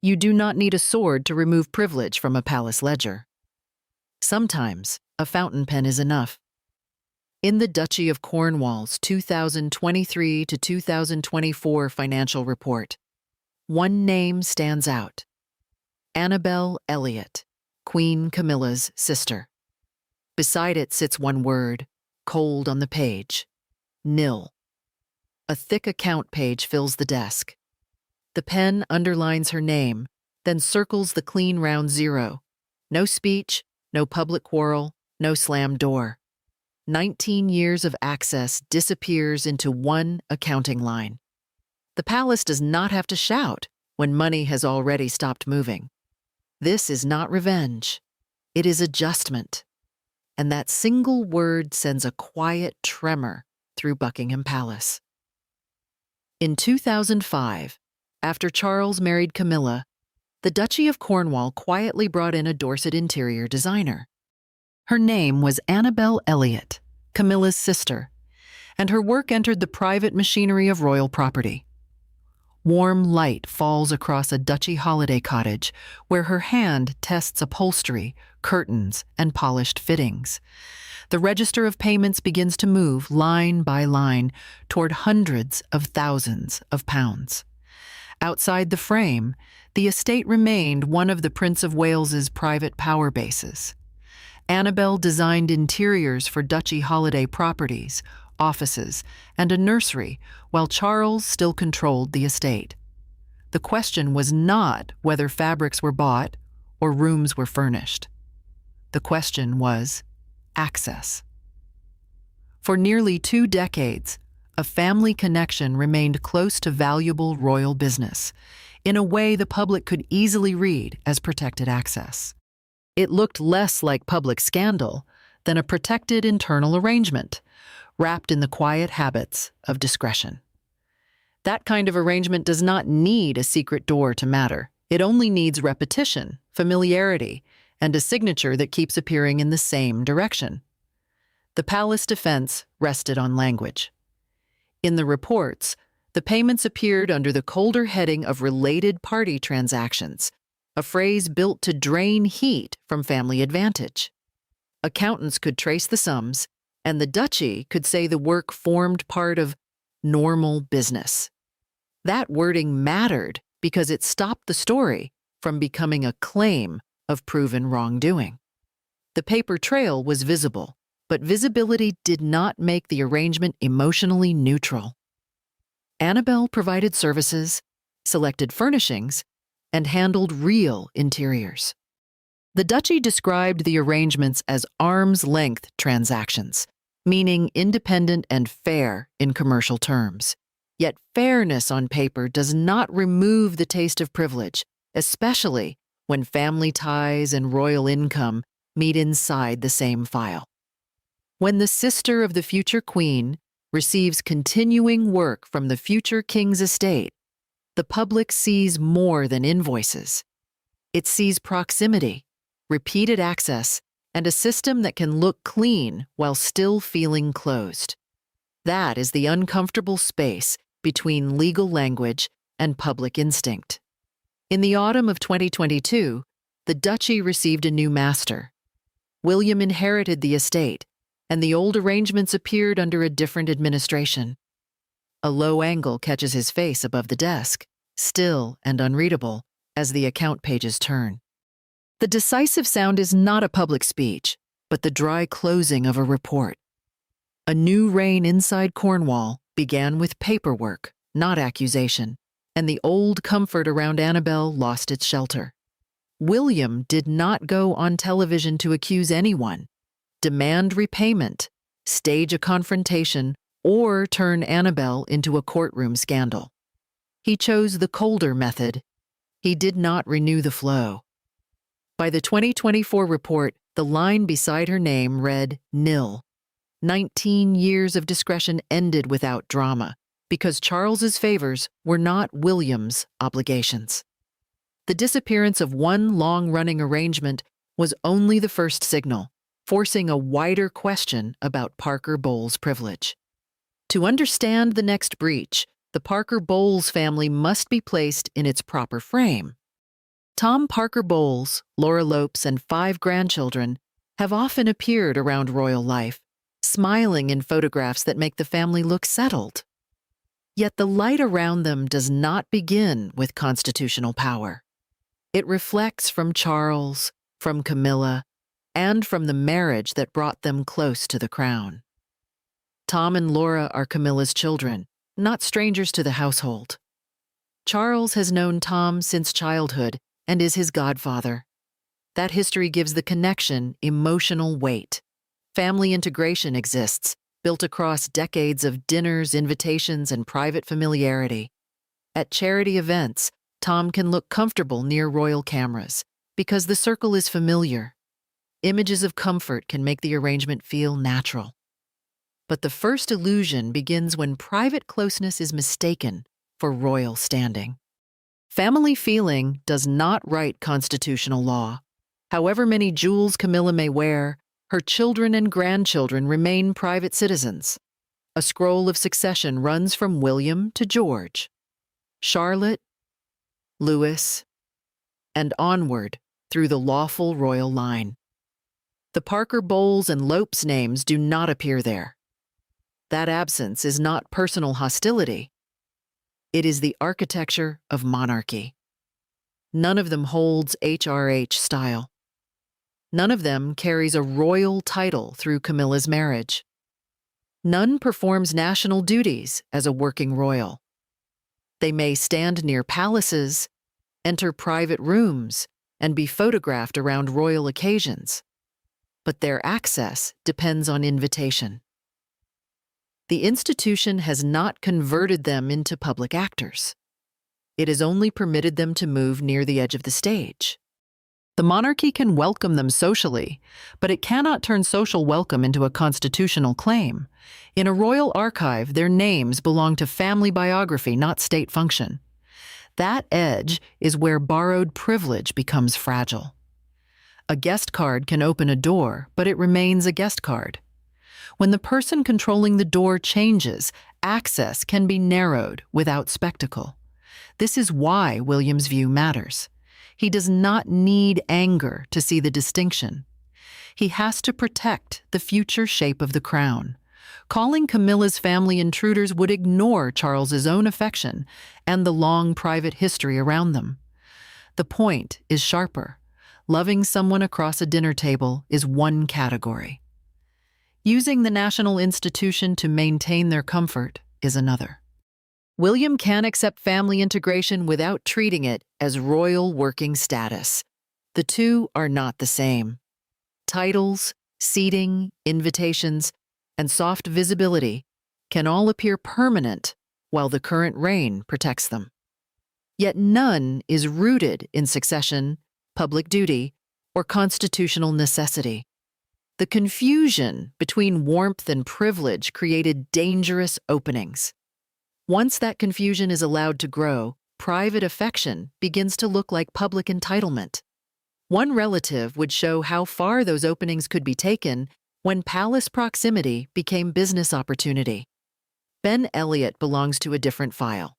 You do not need a sword to remove privilege from a palace ledger. Sometimes, a fountain pen is enough. In the Duchy of Cornwall's 2023 to 2024 financial report, one name stands out: Annabel Elliot, Queen Camilla's sister. Beside it sits one word, cold on the page: nil. A thick account page fills the desk. The pen underlines her name, then circles the clean round zero. No speech, no public quarrel, no slammed door. 19 years of access disappears into one accounting line. The palace does not have to shout when money has already stopped moving. This is not revenge. It is adjustment. And that single word sends a quiet tremor through Buckingham Palace. In 2005, after Charles married Camilla, the Duchy of Cornwall quietly brought in a Dorset interior designer. Her name was Annabel Elliot, Camilla's sister, and her work entered the private machinery of royal property. Warm light falls across a duchy holiday cottage where her hand tests upholstery, curtains, and polished fittings. The register of payments begins to move line by line toward hundreds of thousands of pounds. Outside the frame, the estate remained one of the Prince of Wales's private power bases. Annabel designed interiors for duchy holiday properties, offices, and a nursery, while Charles still controlled the estate. The question was not whether fabrics were bought or rooms were furnished. The question was access. For nearly 2 decades, a family connection remained close to valuable royal business, in a way the public could easily read as protected access. It looked less like public scandal than a protected internal arrangement, wrapped in the quiet habits of discretion. That kind of arrangement does not need a secret door to matter. It only needs repetition, familiarity, and a signature that keeps appearing in the same direction. The palace defense rested on language. In the reports, the payments appeared under the colder heading of related party transactions, a phrase built to drain heat from family advantage. Accountants could trace the sums, and the duchy could say the work formed part of normal business. That wording mattered because it stopped the story from becoming a claim of proven wrongdoing. The paper trail was visible, but visibility did not make the arrangement emotionally neutral. Annabel provided services, selected furnishings, and handled real interiors. The duchy described the arrangements as arm's-length transactions, meaning independent and fair in commercial terms. Yet fairness on paper does not remove the taste of privilege, especially when family ties and royal income meet inside the same file. When the sister of the future queen receives continuing work from the future king's estate, the public sees more than invoices. It sees proximity, repeated access, and a system that can look clean while still feeling closed. That is the uncomfortable space between legal language and public instinct. In the autumn of 2022, the duchy received a new master. William inherited the estate, and the old arrangements appeared under a different administration. A low angle catches his face above the desk, still and unreadable, as the account pages turn. The decisive sound is not a public speech, but the dry closing of a report. A new reign inside Cornwall began with paperwork, not accusation, and the old comfort around Annabel lost its shelter. William did not go on television to accuse anyone, demand repayment, stage a confrontation, or turn Annabel into a courtroom scandal. He chose the colder method. He did not renew the flow. By the 2024 report, the line beside her name read nil. 19 years of discretion ended without drama, because Charles's favors were not William's obligations. The disappearance of one long-running arrangement was only the first signal, forcing a wider question about Parker Bowles' privilege. To understand the next breach, the Parker Bowles family must be placed in its proper frame. Tom Parker Bowles, Laura Lopes, and 5 grandchildren have often appeared around royal life, smiling in photographs that make the family look settled. Yet the light around them does not begin with constitutional power. It reflects from Charles, from Camilla, and from the marriage that brought them close to the crown. Tom and Laura are Camilla's children, not strangers to the household. Charles has known Tom since childhood and is his godfather. That history gives the connection emotional weight. Family integration exists, built across decades of dinners, invitations, and private familiarity. At charity events, Tom can look comfortable near royal cameras because the circle is familiar. Images of comfort can make the arrangement feel natural. But the first illusion begins when private closeness is mistaken for royal standing. Family feeling does not write constitutional law. However many jewels Camilla may wear, her children and grandchildren remain private citizens. A scroll of succession runs from William to George, Charlotte, Louis, and onward through the lawful royal line. The Parker Bowles and Lopes names do not appear there. That absence is not personal hostility. It is the architecture of monarchy. None of them holds HRH style. None of them carries a royal title through Camilla's marriage. None performs national duties as a working royal. They may stand near palaces, enter private rooms, and be photographed around royal occasions. But their access depends on invitation. The institution has not converted them into public actors. It has only permitted them to move near the edge of the stage. The monarchy can welcome them socially, but it cannot turn social welcome into a constitutional claim. In a royal archive, their names belong to family biography, not state function. That edge is where borrowed privilege becomes fragile. A guest card can open a door, but it remains a guest card. When the person controlling the door changes, access can be narrowed without spectacle. This is why William's view matters. He does not need anger to see the distinction. He has to protect the future shape of the crown. Calling Camilla's family intruders would ignore Charles's own affection and the long private history around them. The point is sharper. Loving someone across a dinner table is one category. Using the national institution to maintain their comfort is another. William can accept family integration without treating it as royal working status. The two are not the same. Titles, seating, invitations, and soft visibility can all appear permanent while the current reign protects them. Yet none is rooted in succession, public duty, or constitutional necessity. The confusion between warmth and privilege created dangerous openings. Once that confusion is allowed to grow, private affection begins to look like public entitlement. One relative would show how far those openings could be taken when palace proximity became business opportunity. Ben Elliott belongs to a different file.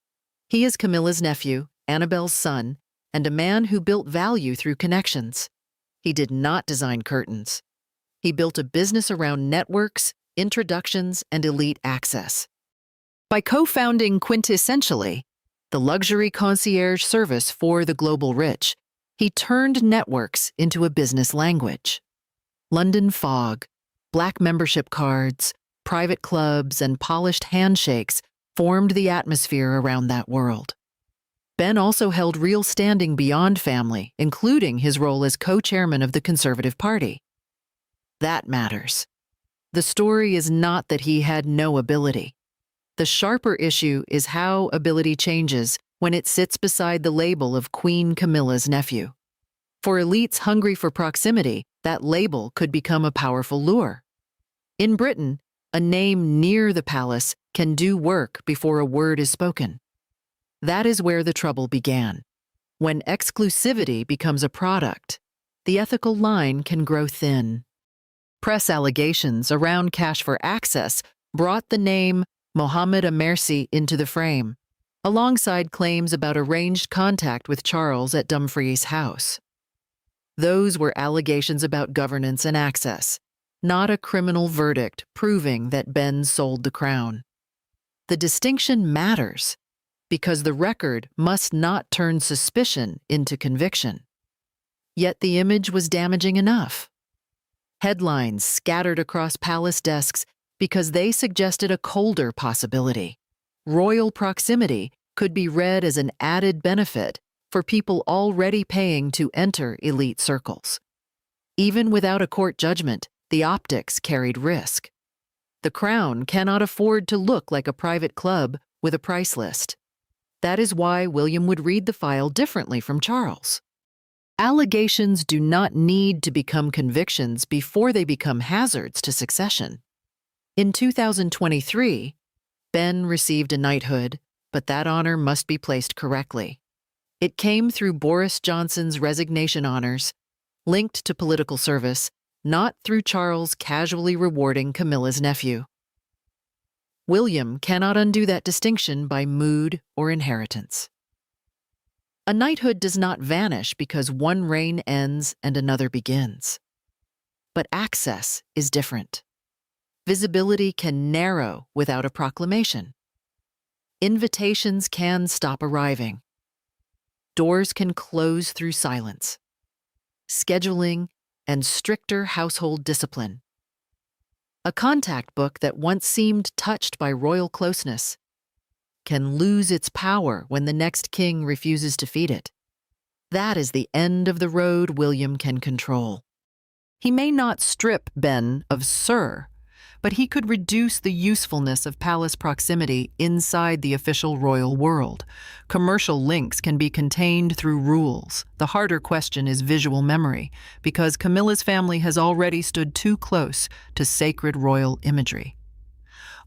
He is Camilla's nephew, Annabelle's son, and a man who built value through connections. He did not design curtains. He built a business around networks, introductions, and elite access. By co-founding Quintessentially, the luxury concierge service for the global rich, he turned networks into a business language. London fog, black membership cards, private clubs, and polished handshakes formed the atmosphere around that world. Ben also held real standing beyond family, including his role as co-chairman of the Conservative Party. That matters. The story is not that he had no ability. The sharper issue is how ability changes when it sits beside the label of Queen Camilla's nephew. For elites hungry for proximity, that label could become a powerful lure. In Britain, a name near the palace can do work before a word is spoken. That is where the trouble began. When exclusivity becomes a product, the ethical line can grow thin. Press allegations around cash for access brought the name Mohammed Amersi into the frame. alongside claims about arranged contact with Charles at Dumfries House. Those were allegations about governance and access, not a criminal verdict proving that Ben sold the crown. The distinction matters because the record must not turn suspicion into conviction. Yet the image was damaging enough. Headlines scattered across palace desks because they suggested a colder possibility. Royal proximity could be read as an added benefit for people already paying to enter elite circles. Even without a court judgment, the optics carried risk. The crown cannot afford to look like a private club with a price list. That is why William would read the file differently from Charles. Allegations do not need to become convictions before they become hazards to succession. In 2023, Ben received a knighthood, but that honor must be placed correctly. It came through Boris Johnson's resignation honors, linked to political service, not through Charles casually rewarding Camilla's nephew. William cannot undo that distinction by mood or inheritance. A knighthood does not vanish because one reign ends and another begins. But access is different. Visibility can narrow without a proclamation. Invitations can stop arriving. Doors can close through silence. Scheduling and stricter household discipline. A contact book that once seemed touched by royal closeness can lose its power when the next king refuses to feed it. That is the end of the road William can control. He may not strip Ben of Sir, but he could reduce the usefulness of palace proximity inside the official royal world. Commercial links can be contained through rules. The harder question is visual memory, because Camilla's family has already stood too close to sacred royal imagery.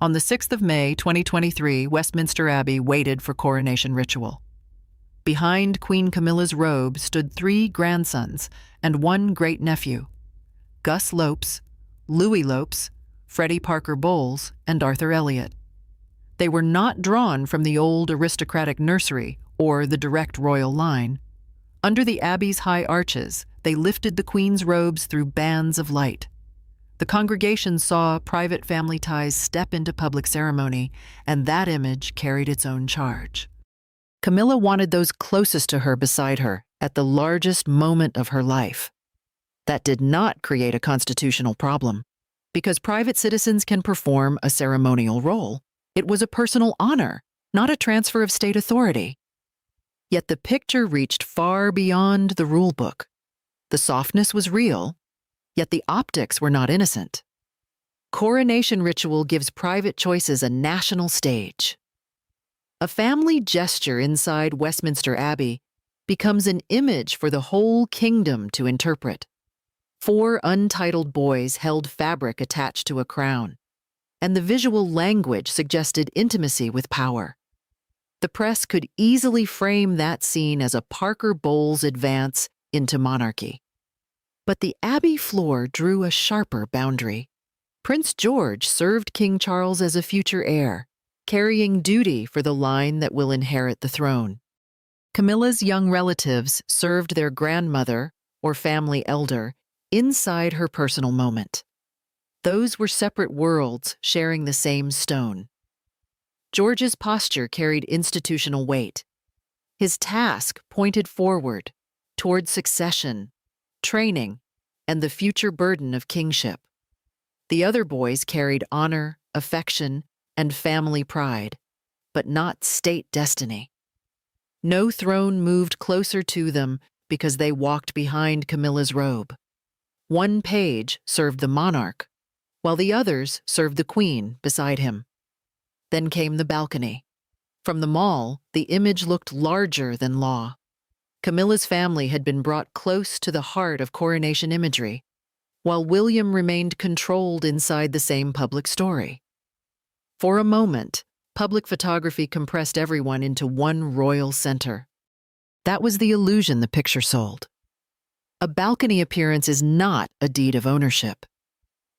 On the 6th of May, 2023, Westminster Abbey waited for coronation ritual. Behind Queen Camilla's robe stood 3 grandsons and 1 great-nephew, Gus Lopes, Louis Lopes, Freddie Parker Bowles, and Arthur Elliot. They were not drawn from the old aristocratic nursery or the direct royal line. Under the Abbey's high arches, they lifted the Queen's robes through bands of light. The congregation saw private family ties step into public ceremony, and that image carried its own charge. Camilla wanted those closest to her beside her at the largest moment of her life. That did not create a constitutional problem. Because private citizens can perform a ceremonial role, it was a personal honor, not a transfer of state authority. Yet the picture reached far beyond the rulebook. The softness was real, yet the optics were not innocent. Coronation ritual gives private choices a national stage. A family gesture inside Westminster Abbey becomes an image for the whole kingdom to interpret. 4 untitled boys held fabric attached to a crown, and the visual language suggested intimacy with power. The press could easily frame that scene as a Parker Bowles advance into monarchy. But the Abbey floor drew a sharper boundary. Prince George served King Charles as a future heir, carrying duty for the line that will inherit the throne. Camilla's young relatives served their grandmother or family elder inside her personal moment. Those were separate worlds sharing the same stone. George's posture carried institutional weight. His task pointed forward, toward succession, training, and the future burden of kingship. The other boys carried honor, affection, and family pride, but not state destiny. No throne moved closer to them because they walked behind Camilla's robe. One page served the monarch, while the others served the queen beside him. Then came the balcony. From the mall, the image looked larger than law. Camilla's family had been brought close to the heart of coronation imagery, while William remained controlled inside the same public story. For a moment, public photography compressed everyone into one royal center. That was the illusion the picture sold. A balcony appearance is not a deed of ownership.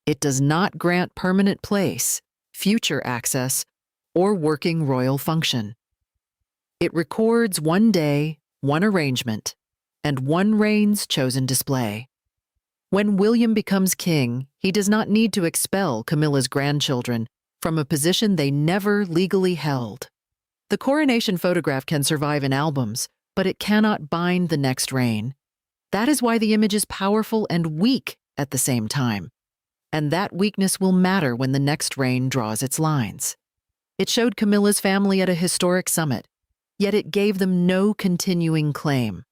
It does not grant permanent place, future access, or working royal function. It records one day, one arrangement, and one reign's chosen display. When William becomes king, he does not need to expel Camilla's grandchildren from a position they never legally held. The coronation photograph can survive in albums, but it cannot bind the next reign. That is why the image is powerful and weak at the same time. And that weakness will matter when the next reign draws its lines. It showed Camilla's family at a historic summit, yet it gave them no continuing claim.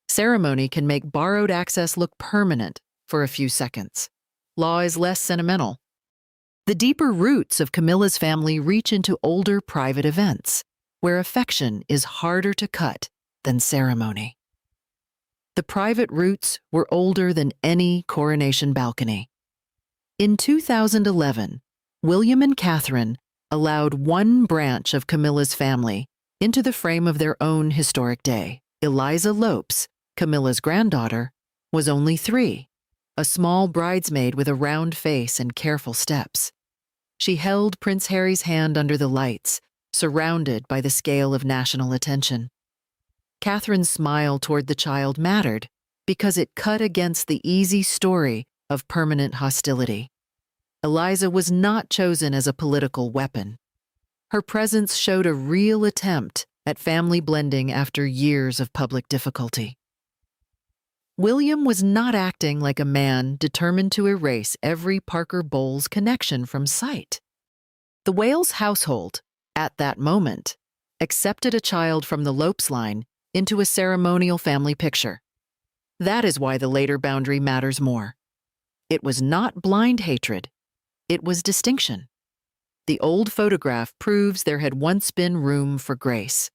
Ceremony can make borrowed access look permanent for a few seconds. Law is less sentimental. The deeper roots of Camilla's family reach into older private events, where affection is harder to cut than ceremony. The private roots were older than any coronation balcony. In 2011, William and Catherine allowed one branch of Camilla's family into the frame of their own historic day. Eliza Lopes, Camilla's granddaughter, was only 3, a small bridesmaid with a round face and careful steps. She held Prince Harry's hand under the lights, surrounded by the scale of national attention. Catherine's smile toward the child mattered because it cut against the easy story of permanent hostility. Eliza was not chosen as a political weapon. Her presence showed a real attempt at family blending after years of public difficulty. William was not acting like a man determined to erase every Parker Bowles connection from sight. The Wales household, at that moment, accepted a child from the Lopes line into a ceremonial family picture. That is why the later boundary matters more. It was not blind hatred, it was distinction. The old photograph proves there had once been room for grace.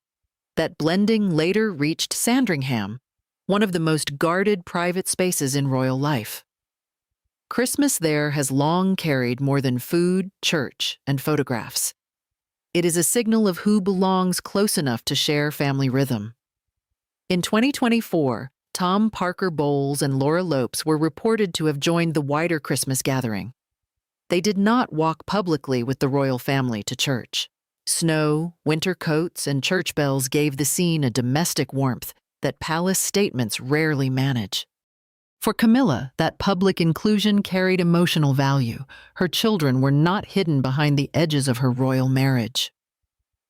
That blending later reached Sandringham, one of the most guarded private spaces in royal life. Christmas there has long carried more than food, church, and photographs. It is a signal of who belongs close enough to share family rhythm. In 2024, Tom Parker Bowles and Laura Lopes were reported to have joined the wider Christmas gathering. They did not walk publicly with the royal family to church. Snow, winter coats, and church bells gave the scene a domestic warmth that palace statements rarely manage. For Camilla, that public inclusion carried emotional value. Her children were not hidden behind the edges of her royal marriage.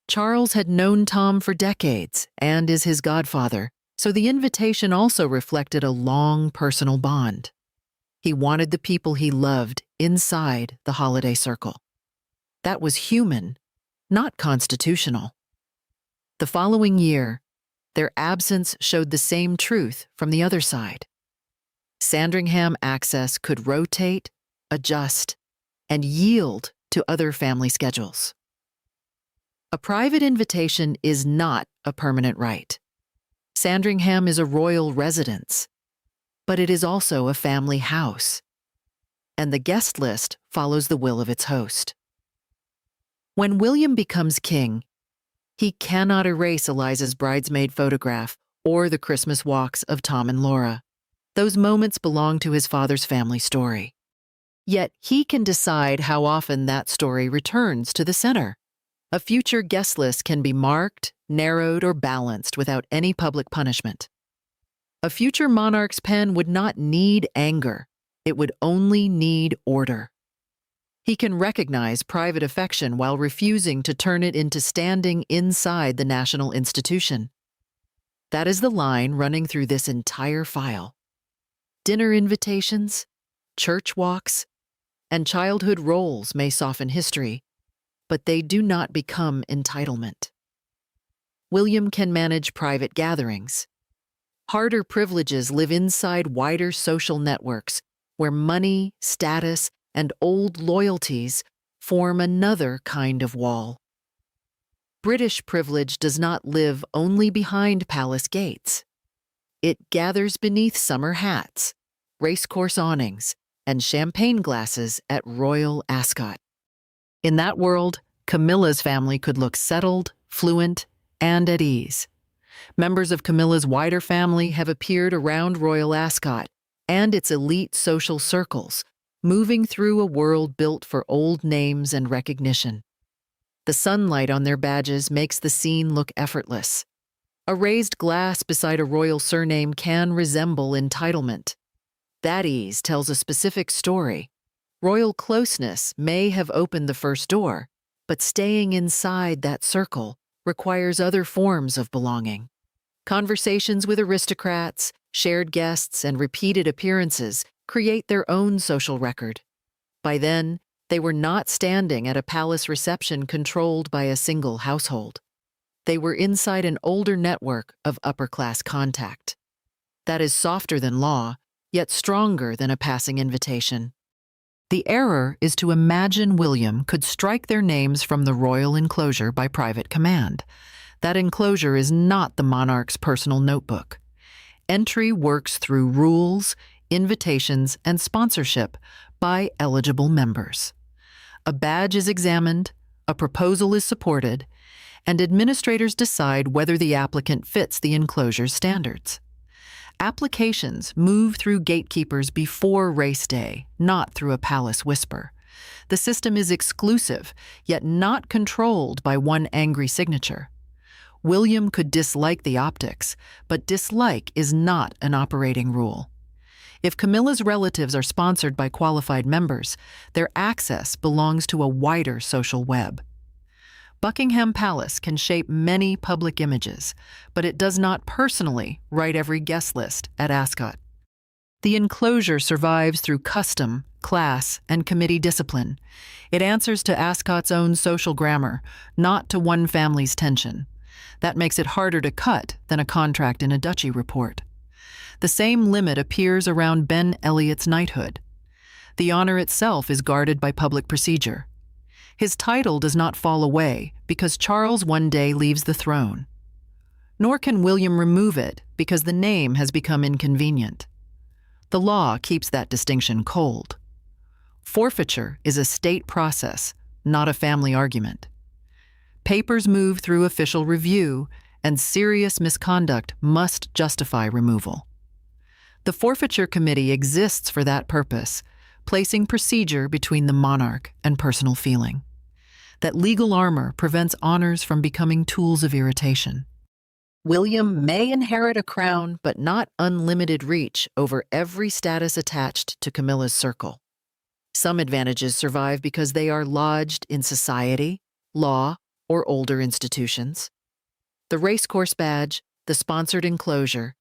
Charles had known Tom for decades and is his godfather, so the invitation also reflected a long personal bond. He wanted the people he loved inside the holiday circle. That was human, not constitutional. The following year, their absence showed the same truth from the other side. Sandringham access could rotate, adjust, and yield to other family schedules. A private invitation is not a permanent right. Sandringham is a royal residence, but it is also a family house, and the guest list follows the will of its host. When William becomes king, he cannot erase Eliza's bridesmaid photograph or the Christmas walks of Tom and Laura. Those moments belong to his father's family story. Yet he can decide how often that story returns to the center. A future guest list can be marked, narrowed, or balanced without any public punishment. A future monarch's pen would not need anger. It would only need order. He can recognize private affection while refusing to turn it into standing inside the national institution. That is the line running through this entire file. Dinner invitations, church walks, and childhood roles may soften history, but they do not become entitlement. William can manage private gatherings. Harder privileges live inside wider social networks where money, status, and old loyalties form another kind of wall. British privilege does not live only behind palace gates. It gathers beneath summer hats, racecourse awnings, and champagne glasses at Royal Ascot. In that world, Camilla's family could look settled, fluent, and at ease. Members of Camilla's wider family have appeared around Royal Ascot and its elite social circles, moving through a world built for old names and recognition. The sunlight on their badges makes the scene look effortless. A raised glass beside a royal surname can resemble entitlement. That ease tells a specific story. Royal closeness may have opened the first door, but staying inside that circle requires other forms of belonging. Conversations with aristocrats, shared guests, and repeated appearances create their own social record. By then, they were not standing at a palace reception controlled by a single household. They were inside an older network of upper-class contact. That is softer than law, yet stronger than a passing invitation. The error is to imagine William could strike their names from the royal enclosure by private command. That enclosure is not the monarch's personal notebook. Entry works through rules, invitations, and sponsorship by eligible members. A badge is examined, a proposal is supported, and administrators decide whether the applicant fits the enclosure's standards. Applications move through gatekeepers before race day, not through a palace whisper. The system is exclusive, yet not controlled by one angry signature. William could dislike the optics, but dislike is not an operating rule. If Camilla's relatives are sponsored by qualified members, their access belongs to a wider social web. Buckingham Palace can shape many public images, but it does not personally write every guest list at Ascot. The enclosure survives through custom, class, and committee discipline. It answers to Ascot's own social grammar, not to one family's tension. That makes it harder to cut than a contract in a duchy report. The same limit appears around Ben Elliot's knighthood. The honor itself is guarded by public procedure. His title does not fall away because Charles one day leaves the throne. Nor can William remove it because the name has become inconvenient. The law keeps that distinction cold. Forfeiture is a state process, not a family argument. Papers move through official review, and serious misconduct must justify removal. The Forfeiture Committee exists for that purpose, placing procedure between the monarch and personal feeling. That legal armor prevents honors from becoming tools of irritation. William may inherit a crown, but not unlimited reach over every status attached to Camilla's circle. Some advantages survive because they are lodged in society, law, or older institutions. The racecourse badge, the sponsored enclosure,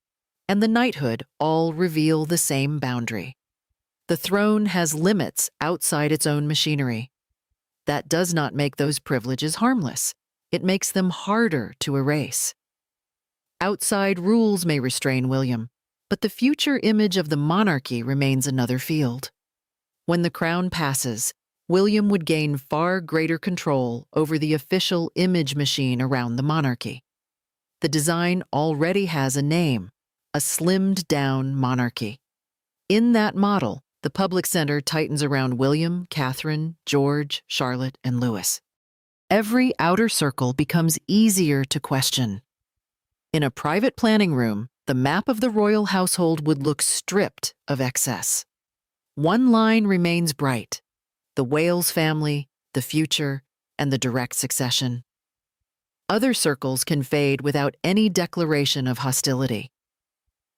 and the knighthood all reveal the same boundary. The throne has limits outside its own machinery. That does not make those privileges harmless. It makes them harder to erase. Outside rules may restrain William, but the future image of the monarchy remains another field. When the crown passes, William would gain far greater control over the official image machine around the monarchy. The design already has a name, a slimmed-down monarchy. In that model, the public center tightens around William, Catherine, George, Charlotte, and Louis. Every outer circle becomes easier to question. In a private planning room, the map of the royal household would look stripped of excess. One line remains bright: the Wales family, the future, and the direct succession. Other circles can fade without any declaration of hostility.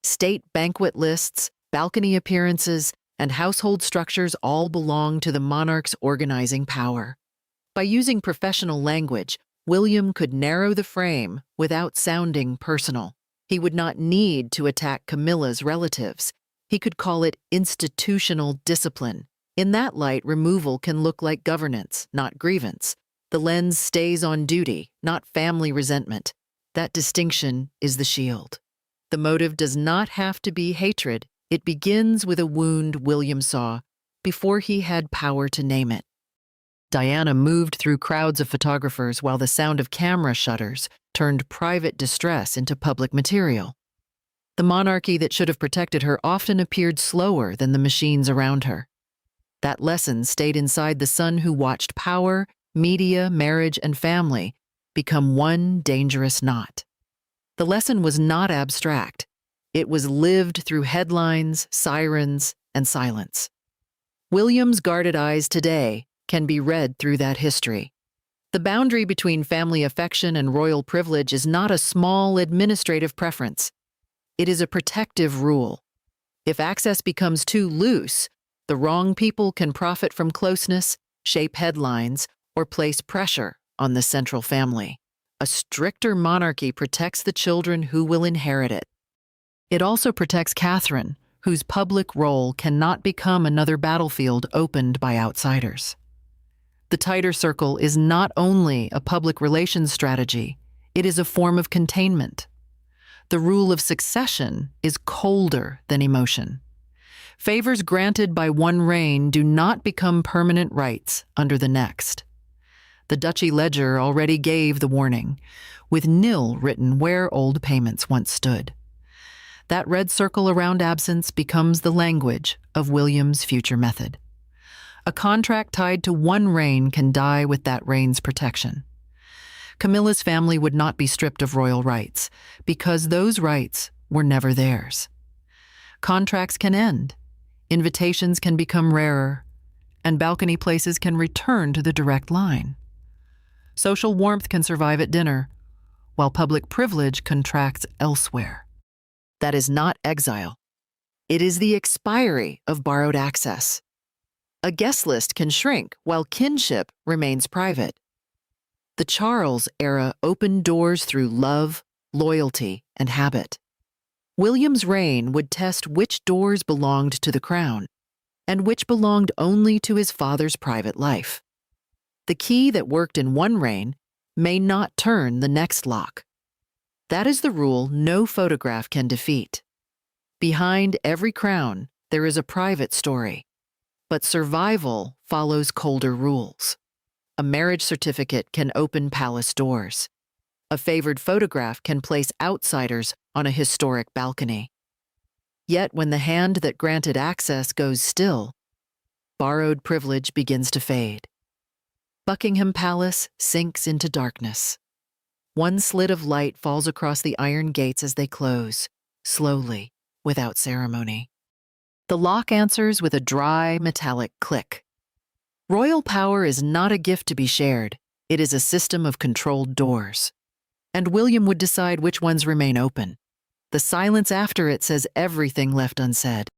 State banquet lists, balcony appearances, and household structures all belong to the monarch's organizing power. By using professional language, William could narrow the frame without sounding personal. He would not need to attack Camilla's relatives. He could call it institutional discipline. In that light, removal can look like governance, not grievance. The lens stays on duty, not family resentment. That distinction is the shield. The motive does not have to be hatred. It begins with a wound William saw before he had power to name it. Diana moved through crowds of photographers while the sound of camera shutters turned private distress into public material. The monarchy that should have protected her often appeared slower than the machines around her. That lesson stayed inside the son who watched power, media, marriage, and family become one dangerous knot. The lesson was not abstract. It was lived through headlines, sirens, and silence. William's guarded eyes today can be read through that history. The boundary between family affection and royal privilege is not a small administrative preference. It is a protective rule. If access becomes too loose, the wrong people can profit from closeness, shape headlines, or place pressure on the central family. A stricter monarchy protects the children who will inherit it. It also protects Catherine, whose public role cannot become another battlefield opened by outsiders. The tighter circle is not only a public relations strategy, it is a form of containment. The rule of succession is colder than emotion. Favors granted by one reign do not become permanent rights under the next. The Duchy ledger already gave the warning, with nil written where old payments once stood. That red circle around absence becomes the language of William's future method. A contract tied to one reign can die with that reign's protection. Camilla's family would not be stripped of royal rights, because those rights were never theirs. Contracts can end, invitations can become rarer, and balcony places can return to the direct line. Social warmth can survive at dinner, while public privilege contracts elsewhere. That is not exile. It is the expiry of borrowed access. A guest list can shrink while kinship remains private. The Charles era opened doors through love, loyalty, and habit. William's reign would test which doors belonged to the crown and which belonged only to his father's private life. The key that worked in one reign may not turn the next lock. That is the rule no photograph can defeat. Behind every crown, there is a private story, but survival follows colder rules. A marriage certificate can open palace doors. A favored photograph can place outsiders on a historic balcony. Yet when the hand that granted access goes still, borrowed privilege begins to fade. Buckingham Palace sinks into darkness. One slit of light falls across the iron gates as they close, slowly, without ceremony. The lock answers with a dry, metallic click. Royal power is not a gift to be shared. It is a system of controlled doors. And William would decide which ones remain open. The silence after it says everything left unsaid.